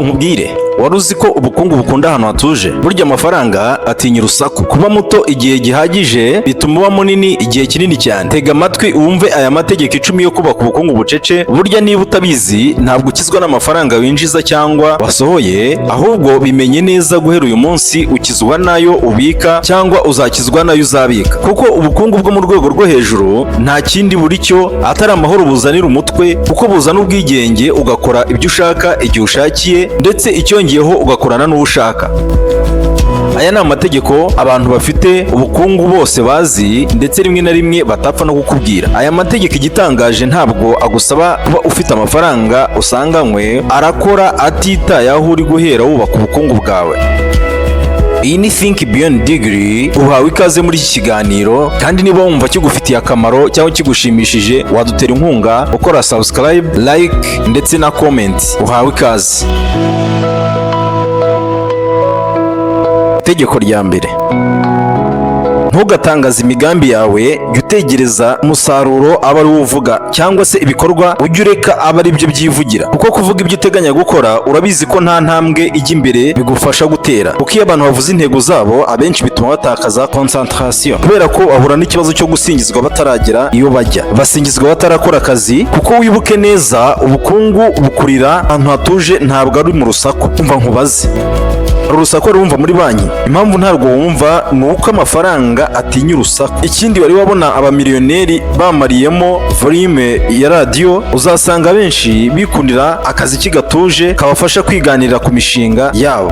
nkubwire, wari uzi ko ubukungu bukunda ahantu hatuje? Burya amafaranga atinya urusaku. Kuba muto igihe gihagije bituma uba munini igihe kinini cyane. Tega amatwi wumve aya mategeko 10 yo kubaka ubukungu bucece. Burya niba utabizi, ntabwo ukizwa n'amafaranga winjiza cyangwa wasohoye, ahubwo bimenye neza guhera uyu munsi ukizwa nayo ubika cyangwa uzakizwa nayo uzabika. Kuko ubukungu bwo mu rwego rwo hejuru nta kindi buri cyo atari amahoro buzanira umutwe, kuko buzana ubwigenge ugakora ibyo ushaka igihe ushakiye, ndetse icyongeyeho ugakorana n'uwo ushaka. Aya ni amategeko abantu bafite ubukungu bose bazi, ndetse rimwe na rimwe batapfa no kukubwira. Aya mategeko igitangaje ntabwo agusaba kuba ufite amafaranga usanganywe, arakora atitaye aho uri guhera wubaka ubukungu bwawe. Iyi ni Think Beyond Degree, uhawe ikaze muri iki kiganiro, kandi niba wumva kigufitiye akamaro cyangwa kigushimishije, wadutera inkunga ukora subscribe, like ndetse na comment. Uhawe ikaze. Itegeko rya mbere: ntugatangaze imigambi yawe, jya utegereza umusaruro aba ari wo uvuga, cyangwa se ibikorwa ujye ureka aba ari byo byivugira. Kuko kuvuga ibyo uteganya gukora, urabizi ko nta ntambwe ijya imbere bigufasha gutera. Kuko iyo abantu bavuze intego zabo, abenshi bituma batakaza concentration, kubera ko bahura n'ikibazo cyo gusingizwa bataragera iyo bajya, basingizwa batarakora akazi. Kuko wibuke neza, ubukungu bukurira ahantu hatuje, ntabwo ari mu rusaku. Umva nkubaze, urusaku rumva muri banki? Impamvu ntabwo wumva ni uko amafaranga atinya urusaku. Ikindi, wari wabona abamiliyoneri bamariyemo volume ya radiyo, uzasanga benshi bikundira akazi kigatuje kabafasha kwiganirira ku mishinga yabo.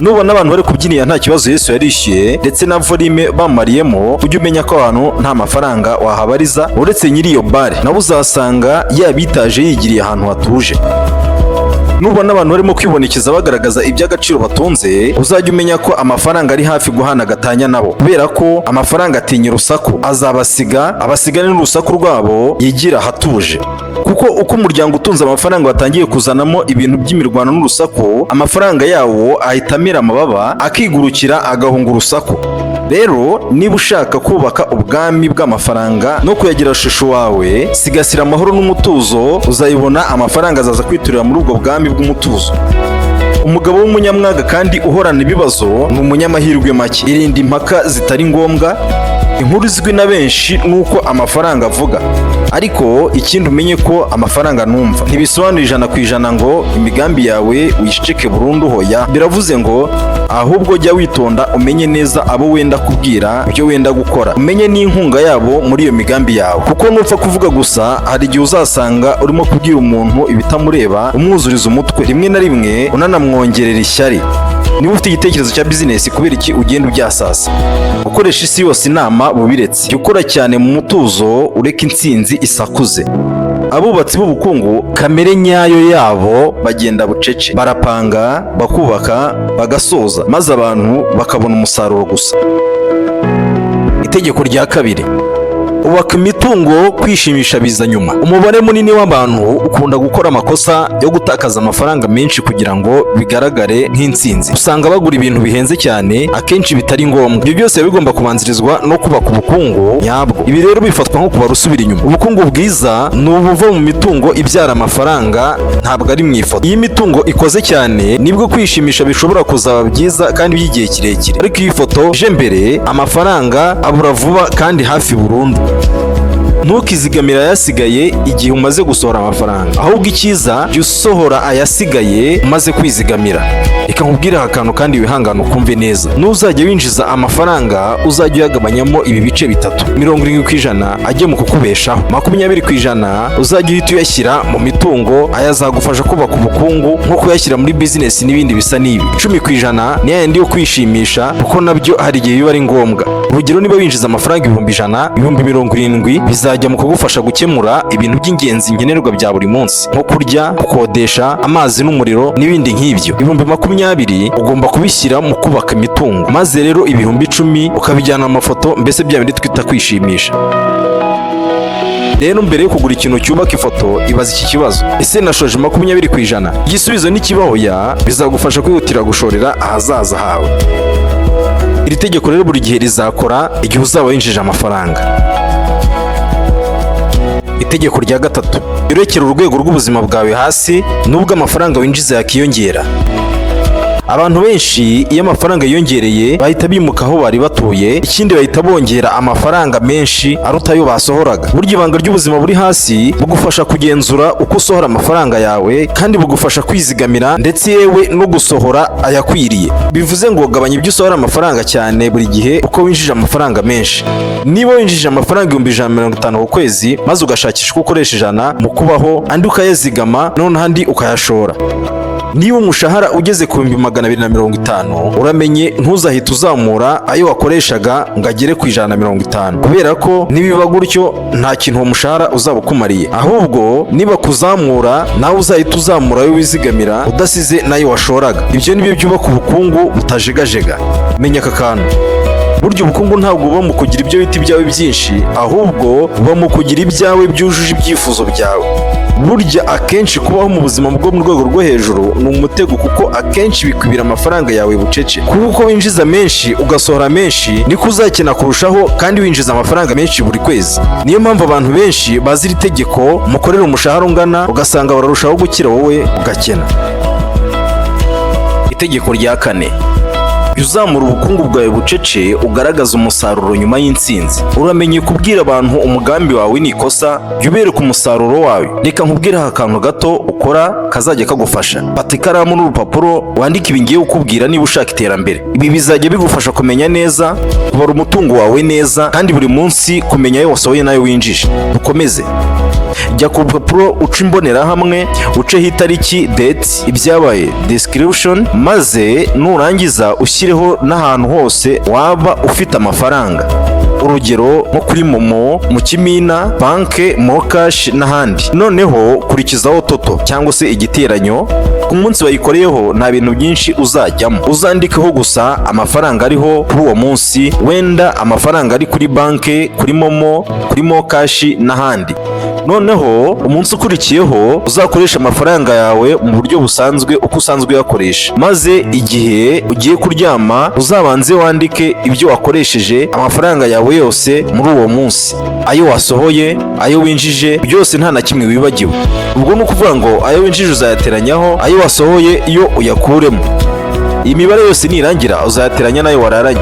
Nubona abantu bari kubyinira nta kibazo Yesu yarishyuye, ndetse na volume bamariyemo, ujye umenya ko abantu nta mafaranga wahabariza uretse nyiri iyo bare, nawe uzasanga yabitaje yigiriye ahantu hatuje. Nubona abantu barimo kwibonekeza bagaragaza iby'agaciro batunze, uzajya umenya ko amafaranga ari hafi guhana gatanya nabo, kubera ko amafaranga atinya urusaku, azabasiga abasigane n'urusaku rwabo yigira hatuje. Kuko uko umuryango utunze amafaranga watangiye kuzanamo ibintu by'imirwano n'urusaku, amafaranga yawo ahita amera amababa, akigurukira agahunga urusaku. Rero niba ushaka kubaka ubwami bw'amafaranga no kuyagira shusho wawe, sigasira amahoro n'umutuzo, uzayibona amafaranga azaza kwiturira muri ubwo bwami bw'umutuzo. Umugabo w'umunyamwaga kandi uhorana ibibazo ni umunyamahirwe make. Irinde impaka zitari ngombwa. Inkuru izwi na benshi nuko amafaranga avuga, ariko ikindi umenye ko amafaranga numva. Ntibisobanura 100% ngo imigambi yawe uyiceceke burundu, hoya. Biravuze ngo ahubwo jya witonda, umenye neza abo wenda kubwira ibyo wenda gukora, umenye n'inkunga yabo muri iyo migambi yawe. Kuko nupfa kuvuga gusa, hari igihe uzasanga urimo kubwira umuntu ibitamureba, umwuzuriza umutwe, rimwe na rimwe unanamwongerera ishyari. Niba ufite igitekerezo cya business, kubera iki ugenda ubyasasa? Ukoresha isi yose inama bubiretse. Jya ukora cyane mu mutuzo, ureke intsinzi isakuze. Abubatsi b'ubukungu, kamere nyayo yabo bagenda bucece, barapanga, bakubaka, bagasoza, maze abantu bakabona umusaruro gusa. Itegeko rya kabiri: ubaka imitungo, kwishimisha biza nyuma. Umubare munini w'abantu ukunda gukora amakosa yo gutakaza amafaranga menshi kugira ngo bigaragare nk'intsinzi. Usanga bagura ibintu bihenze cyane, akenshi bitari ngombwa. Ibyo byose bigomba kubanzirizwa no kubaka ubukungu nyabwo. Ibi rero bifatwa nko kubara usubira inyuma. Ubukungu bwiza ni ubuva mu mitungo ibyara amafaranga, ntabwo ari mu ifoto. Iyo imitungo ikoze cyane, nibwo kwishimisha bishobora kuzaba byiza kandi by'igihe kirekire. Ariko iyi foto ije mbere, amafaranga abura vuba kandi hafi burundu. Ntukizigamira ayasigaye igihe umaze gusohora amafaranga, ahubwo icyiza jya usohora ayasigaye umaze kwizigamira. Reka nkubwire akantu kandi wihangane ukumve neza. Nuzajya winjiza amafaranga, uzajya uyagabanyamo ibi bice bitatu: 70% ajye mu kukubeshaho, 20% uzajya uhita uyashyira mu mitungo, ayazagufasha kubaka ubukungu nko kuyashyira muri business n'ibindi bisa n'ibi. 10% ni yandi yo kwishimisha, kuko nabyo hari igihe biba ari ngombwa. Urugero, niba winjiza amafaranga 100,000, 70,000 bizajya mu kugufasha gukemura ibintu by'ingenzi nkenerwa bya buri munsi, nko kurya, gukodesha, amazi n'umuriro n'ibindi nk'ibyo. 20,000 ugomba kubishyira mu kubaka imitungo, maze rero 10,000 ukabijyana mu mafoto, mbese bya bindi twita kwishimisha. Rero mbere yo kugura ikintu cyubaka ifoto, ibaza iki kibazo: ese nashoje 20%? Igisubizo ni kibahoya, bizagufasha kwihutira gushorera ahazaza hawe. Iri tegeko rero buri gihe rizakora igihe uzaba winjije amafaranga. Itegeko rya gatatu: urekera urwego rw'ubuzima bwawe hasi nubwo amafaranga winjiza yakiyongera. Abantu benshi iyo amafaranga yiyongereye bahita bimuka aho bari batuye, ikindi bahita bongera amafaranga menshi aruta ayo basohoraga. Burya ibanga ry'ubuzima buri hasi bugufasha kugenzura uko usohora amafaranga yawe kandi bugufasha kwizigamira ndetse yewe no gusohora ayakwiriye. Bivuze ngo gabanya ibyo usohora amafaranga cyane buri gihe uko winjije amafaranga menshi. Niba winjije amafaranga 150 ku kwezi maze ugashakisha uko ukoresha 100 mu kubaho, andi ukayazigama noneho andi ukayashora. Niba umushahara ugeze ku 250, uramenye ntuzahita uzamura ayo wakoreshaga ngo agere ku 150, kubera ko nibiba gutyo nta kintu uwo mushahara uzaba ukumariye. Ahubwo niba kuzamura nawe uzahita uzamura ayo wizigamira udasize nayo washoraga. Ibyo nibyo byubaka ubukungu butajegajega. Menya aka kantu. Burya ubukungu ntabwo buba mu kugira ibyo biti byawe byinshi, ahubwo buba mu kugira ibyawe byujuje ibyifuzo byawe. Burya akenshi kubaho mu buzima bwo mu rwego rwo hejuru ni umutego, kuko akenshi bikwibira amafaranga yawe bucece. Kuko uko winjiza menshi ugasohora menshi niko uzakena kurushaho, kandi winjiza amafaranga menshi buri kwezi. Niyo mpamvu abantu benshi bazi iri tegeko, mukorera umushahara ungana ugasanga bararushaho gukira, wowe ugakena. Itegeko rya 4: uzamura ubukungu bwawe bucece, ugaragaza umusaruro nyuma y'intsinzi. Uramenye kubwira abantu umugambi wawe ni ikosa, jya ubereka umusaruro wawe. Reka nkubwire aha akantu gato ukora kazajya kagufasha. Fata ikaramu n'urupapuro wandike ibi ngiye kukubwira niba ushaka iterambere. Ibi bizajya bigufasha kumenya neza, kubara umutungo wawe neza, kandi buri munsi kumenya ayo wasohoye n'ayo winjije. Ukomeze. Jya ku rupapuro uca imbonerahamwe, uceho itariki date, ibyabaye description, maze nurangiza ushyireho n'ahantu hose waba ufite amafaranga. Urugero nko kuri Momo, mu Kimina, banke, Mokash n'ahandi. Noneho kurikizaho toto cyangwa se igiteranyo. Ku munsi wayikoreyeho nta bintu byinshi uzajyamo, uzandikeho gusa amafaranga ariho kuri uwo munsi, wenda amafaranga ari kuri banke, kuri Momo, kuri Mokash n'ahandi. Noneho umunsi ukurikiyeho uzakoresha amafaranga yawe mu buryo busanzwe uko usanzwe uyakoresha, maze igihe ugiye kuryama uzabanze wandike ibyo wakoresheje amafaranga yawe yose muri uwo munsi, ayo wasohoye, ayo winjije, byose nta na kimwe wibagiwe. Ubwo ni ukuvuga ngo ayo winjije uzayateranyaho, ayo wasohoye iyo uyakuremo. Iyi mibare yose nirangira uzayateranya n'ayo wararanye.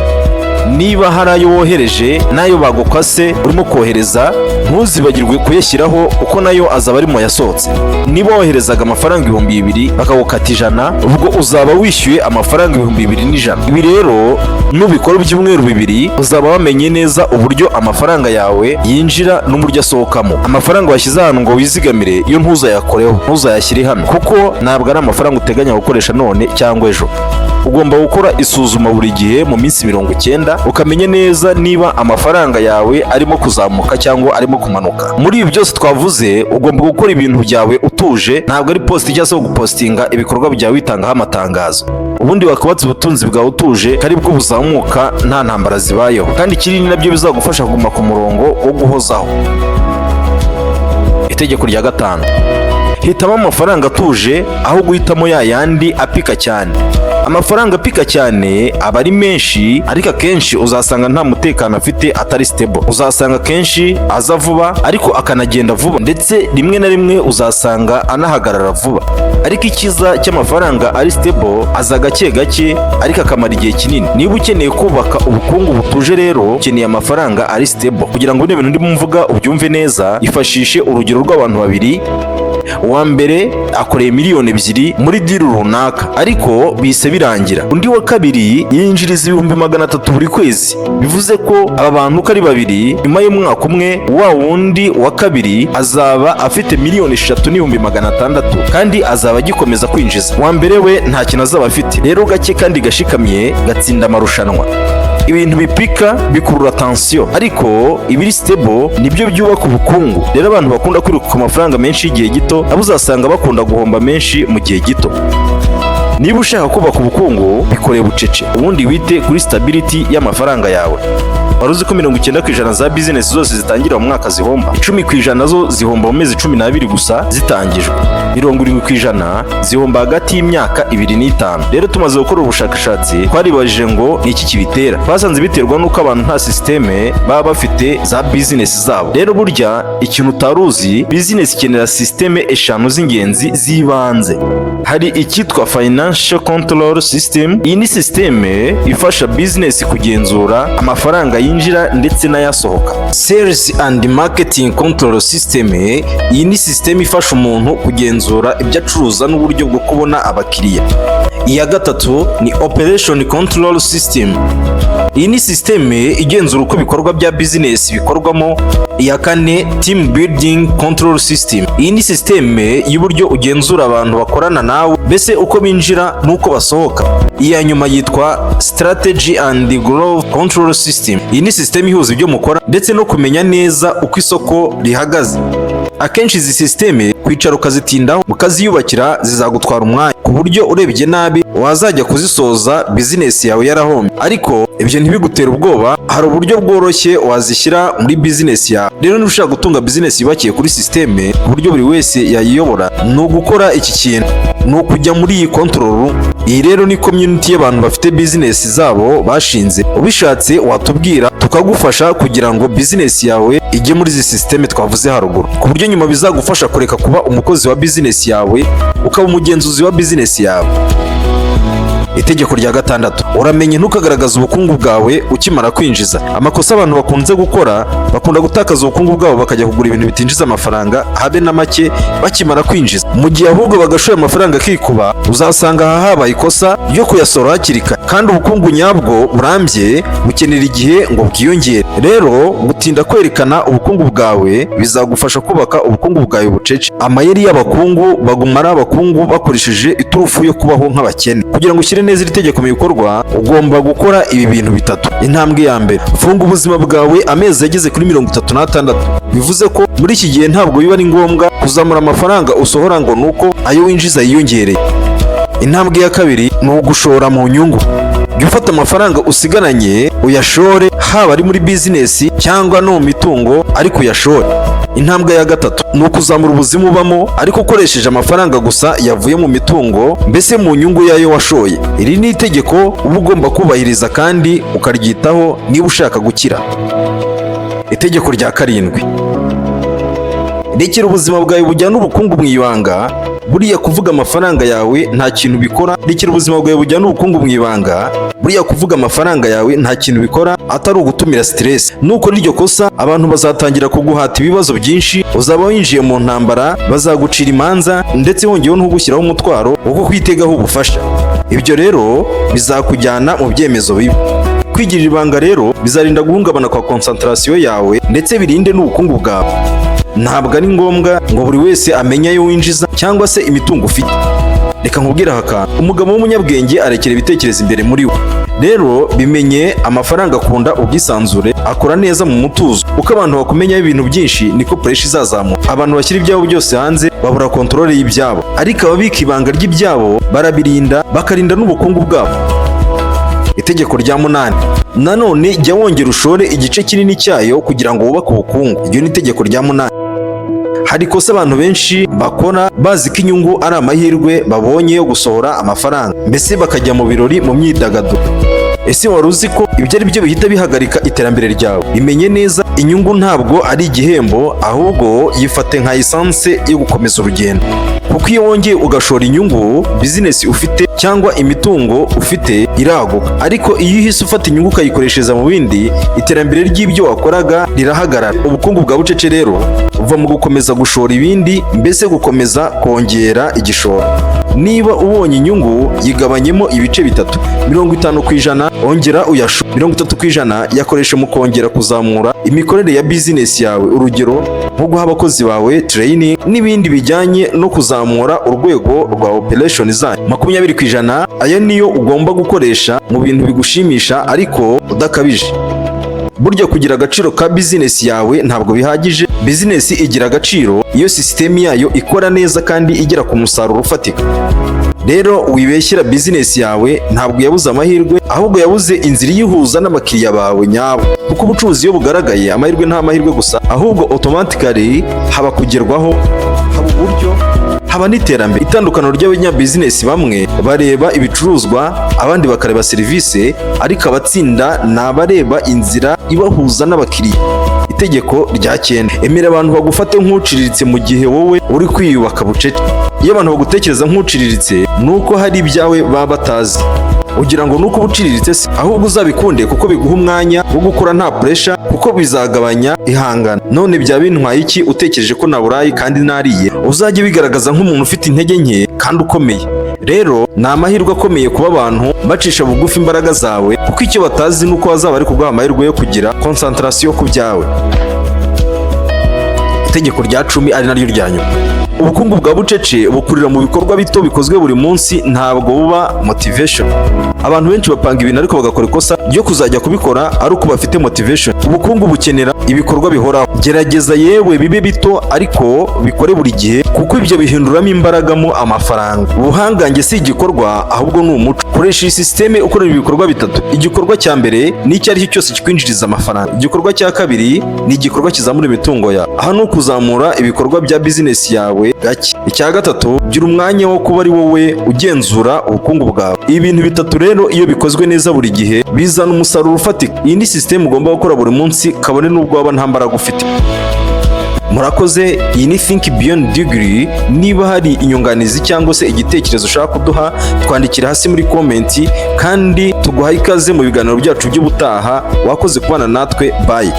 Niba hari ayo wohereje n'ayo bagukase urimo kohereza, ntuzibagirwe kuyashyiraho kuko nayo azaba ari mu yasohotse. Niba woherezaga amafaranga 2,000 bakagukata 100, ubwo uzaba wishyuye amafaranga 2,100. Ibi rero nubikora ibyumweru 2 uzaba wamenye neza uburyo amafaranga yawe yinjira n'uburyo asohokamo. Amafaranga washyize ahantu ngo wizigamire iyo ntuzayakoreho, ntuzayashyire hano, kuko ntabwo ari amafaranga uteganya gukoresha none cyangwa ejo. Ugomba gukora isuzuma buri gihe mu minsi 90 ukamenya neza niba amafaranga yawe arimo kuzamuka cyangwa arimo kumanuka. Muri ibi byose twavuze ugomba gukora ibintu byawe utuje, ntabwo ari post cyangwa se gupostinga ibikorwa byawe bitangaho amatangazo. Ubundi wakabatse ubutunzi bwawe utuje, kari bwo buzamuka nta ntambara zibayeho, kandi ikindi nabyo bizagufasha kuguma ku murongo wo guhozaho. Itegeko rya 5: hitamo amafaranga atuje aho guhitamo ya yandi apika cyane. Amafaranga apika cyane aba ari menshi, ariko akenshi uzasanga nta mutekano afite, atari stable. Uzasanga kenshi aza vuba ariko akanagenda vuba, ndetse rimwe na rimwe uzasanga anahagarara vuba. Ariko ikiza cy'amafaranga ari stable, aza gake gake ariko akamara igihe kinini. Niba ukeneye kubaka ubukungu butuje rero, ukeneye amafaranga ari stable. Kugira ngo n'ibintu ndimo mvuga ubyumve neza, ifashishe urugero rw'abantu 2. Uwa mbere akoreye miliyoni 2 muri deal runaka, ariko bise birangira. Undi wa kabiri yinjiriza 300,000 buri kwezi. Bivuze ko aba bantu uko ari 2, nyuma y'umwaka umwe wa wundi wa kabiri azaba afite miliyoni 3,600,000 kandi azaba agikomeza kwinjiza. Uwa mbere we nta kintu azaba afite. Rero gake kandi gashikamye gatsinda amarushanwa. Ibintu bipika bikurura tension, ariko ibiri stable nibyo byubaka ubukungu. Rero abantu bakunda kwiruka ku mafaranga menshi igihe gito, abo uzasanga bakunda guhomba menshi mu gihe gito. Niba ushaka kubaka ubukungu, bikoreye bucece, ubundi wite kuri stability y'amafaranga yawe. Wari uzi ko 90% za business zose zitangira mu mwaka zihomba, 10% zo zihomba mu mezi 12 gusa zitangijwe. 70% zihomba hagati y'imyaka 2 n'5. Rero tumaze gukora ubushakashatsi twaribajije ngo ni iki kibitera. Twasanze biterwa nuko abantu nta systeme baba bafite za business zabo. Rero burya ikintu utaruzi, business ikenera systeme eshanu z'ingenzi zibanze. Hari icyitwa financial control system. Iyi ni systeme ifasha business kugenzura amafaranga yinjira ndetse n'ayasohoka. Sales and marketing control system. Iyi ni systeme ifasha umuntu kugenzura ibyo acuruza n'uburyo bwo kubona abakiriya. Iya gatatu ni operation control system. Iyi ni systeme igenzura uko ibikorwa bya business bikorwamo. Iya kane team building control system. Iyi ni systeme y'uburyo ugenzura abantu bakorana nawe, mbese uko binjira n'uko basohoka. Iya nyuma yitwa strategy and growth control system. Iyi ni systeme ihuza ibyo mukora ndetse no kumenya neza uko isoko rihagaze. Akenshi izi systeme kwicara ukazitindaho ukaziyubakira zizagutwara umwanya, ku buryo urebye nabi wazajya kuzisoza business yawe yarahomye. Ariko ibyo ntibigutere ubwoba, hari uburyo bworoshye wazishyira muri business yawe. Rero niba ushaka gutunga business yubakiye kuri systeme ku buryo buri wese yayiyobora, ni ugukora iki kintu, ni ukujya muri iyi control room. Iyi rero ni community y'abantu bafite business zabo bashinze. Ubishatse watubwira tukagufasha kugira ngo business yawe ijye muri izi systeme twavuze haruguru, ku buryo nyuma bizagufasha kureka kuba umukozi wa business yawe ukaba umugenzuzi wa business yawe. Itegeko rya gatandatu, uramenye ntukagaragaza ubukungu bwawe ukimara kwinjiza. Amakosa abantu bakunze gukora, bakunda gutakaza ubukungu bwabo bakajya kugura ibintu bitinjiza amafaranga habe na make bakimara kwinjiza, mu gihe ahubwo bagashoya amafaranga akikuba. Uzasanga aha habaye ikosa ryo kuyasora hakiri kare, kandi ubukungu nyabwo burambye bukenera igihe ngo bwiyongere. Rero gutinda kwerekana ubukungu bwawe bizagufasha kubaka ubukungu bwawe bucece. Amayeri y'abakungu baguma ari abakungu bakoresheje iturufu yo kubaho nk'abakene. Kugira ngo ushyire neza iri tegeko mu bikorwa, ugomba gukora ibi bintu bitatu. Intambwe ya mbere, funga ubuzima bwawe amezi yageze kuri 36. Bivuze ko muri iki gihe ntabwo biba ari ngombwa kuzamura amafaranga usohora ngo nuko ayo winjiza yiyongereye. Intambwe ya kabiri ni ugushora mu nyungu. Jya ufata amafaranga usigaranye uyashore, haba ari muri business cyangwa no mu mitungo, ariko uyashore. Intambwe ya gatatu ni ukuzamura ubuzima ubamo ariko ukoresheje amafaranga gusa yavuye mu mitungo, mbese mu nyungu yayo washoye. Iri ni itegeko uba ugomba kubahiriza kandi ukaryitaho niba ushaka gukira. Itegeko rya karindwi, rekera ubuzima bwawe bujyana ubukungu mu ibanga. Buriya kuvuga amafaranga yawe nta kintu bikora. Rekera ubuzima bwawe bujyana ubukungu mu ibanga. Buriya kuvuga amafaranga yawe nta kintu bikora atari ugutumira stress. Nukora iryo kosa, abantu bazatangira kuguhata ibibazo byinshi, uzaba winjiye mu ntambara, bazagucira imanza ndetse wongeyeho ntugushyiraho umutwaro wo kwitegaho ubufasha. Ibyo rero bizakujyana mu byemezo bibi. Kwigirira ibanga rero bizarinda guhungabana kwa concentration yawe ndetse birinde n'ubukungu bwawe. Ntabwo ari ngombwa ngo buri wese amenye ayo winjiza cyangwa se imitungo ufite. Reka nkubwire haka, umugabo w'umunyabwenge arekera ibitekerezo imbere muri we. Rero bimenye, amafaranga akunda ubwisanzure, akora neza mu mutuzo. Uko abantu bakumenyaho ibintu byinshi niko pressure izazamuka. Abantu bashyira ibyabo byose hanze babura kontrole y'ibyabo, ariko ababika ibanga ry'ibyabo barabirinda, bakarinda n'ubukungu bwabo. Itegeko rya 8, nanone jya wongera ushore igice kinini cyayo kugira ngo wubake ubukungu. Iryo ni itegeko rya 8. Hari ikosa abantu benshi bakora bazi ko inyungu ari amahirwe babonye yo gusohora amafaranga, mbese bakajya mu birori mu myidagaduro. Ese wari uzi ko ibyo ari byo bihita bihagarika iterambere ryawe? Imenye neza, inyungu ntabwo ari igihembo, ahubwo yifate nka essence yo gukomeza urugendo. Kuko iyo wongeye ugashora inyungu, business ufite cyangwa imitungo ufite iraguka. Ariko iyo uhise ufata inyungu ukayikoreshereza mu bindi, iterambere ry'ibyo wakoraga rirahagarara. Ubukungu bwa bucece rero uva mu gukomeza gushora ibindi, mbese gukomeza kongera igishoro. Niba ubonye inyungu, yigabanyemo ibice bitatu. 50% ongera uyashore, 30% yakoreshe mu kongera kuzamura imikorere ya business yawe. Urugero nko guha abakozi bawe training n'ibindi bijyanye no kuzamura urwego rwa operation zanyu. 20% aya niyo ugomba gukoresha mu bintu bigushimisha ariko udakabije. Burya kugira agaciro ka business yawe ntabwo bihagije. Business igira agaciro iyo system yayo ikora neza kandi igera ku musaruro ufatika. Rero wibeshyira business yawe ntabwo yabuze amahirwe, ahubwo yabuze inzira iyihuza n'abakiriya bawe nyabo. Kuko ubucuruzi iyo bugaragaye, amahirwe nta mahirwe gusa, ahubwo automatically haba kugerwaho, haba uburyo, haba n'iterambere. Itandukaniro ry'abanyabizinesi, bamwe bareba ibicuruzwa abandi bakareba serivisi, ariko abatsinda ni abareba inzira ibahuza n'abakiriya. Itegeko rya 9: emera abantu bagufate nk'uciriritse mu gihe wowe uri kwiyubaka bucece. Iyo abantu bagutekereza nk'uciriritse, nuko hari ibyawe baba batazi. Ugira ngo nuko ubuciriritse se? Ahubwo uzabikunde kuko biguha umwanya wo gukora nta pressure, kuko bizagabanya ihangana. None bya bintwaye iki utekereje ko naburayi kandi nariye? Uzajye bigaragaza nk'umuntu ufite intege nke kandi ukomeye. Rero ni amahirwe akomeye kuba abantu bacisha bugufi imbaraga zawe, kuko icyo batazi nuko bazaba ari kuguha amahirwe yo kugira concentration ku byawe. Itegeko rya 10 ari naryo rya nyuma: ubukungu bwa bucece bukurira mu bikorwa bito bikozwe buri munsi, ntabwo buba motivation. Abantu benshi bapanga ibintu ariko bagakora ikosa ryo kuzajya kubikora ari uko bafite motivation. Ubukungu bukenera ibikorwa bihoraho. Gerageza yewe bibe bito ariko bikore buri gihe, kuko ibyo bihinduramo imbaraga mu amafaranga. Ubuhangange si igikorwa ahubwo ni umuco. Koresha iyi systeme ukorera ibikorwa bitatu. Igikorwa cya mbere ni icyo ari cyo cyose kikwinjiriza amafaranga. Igikorwa cya kabiri ni igikorwa kizamura imitungo yawe. Aha ni ukuzamura ibikorwa bya business yawe gake. Icya gatatu, gira umwanya wo kuba ari wowe ugenzura ubukungu bwawe. Ibintu bitatu rero iyo bikozwe neza buri gihe bizana umusaruro ufatika. Iyi ni system ugomba gukora buri munsi, kabone n'ubwo waba nta mbaraga ufite. Murakoze. Iyi ni Think Beyond Degree. Niba hari inyunganizi cyangwa se igitekerezo ushaka kuduha, twandikira hasi muri komenti, kandi tuguha ikaze mu biganiro byacu by'ubutaha. Wakoze kubana natwe. Bye.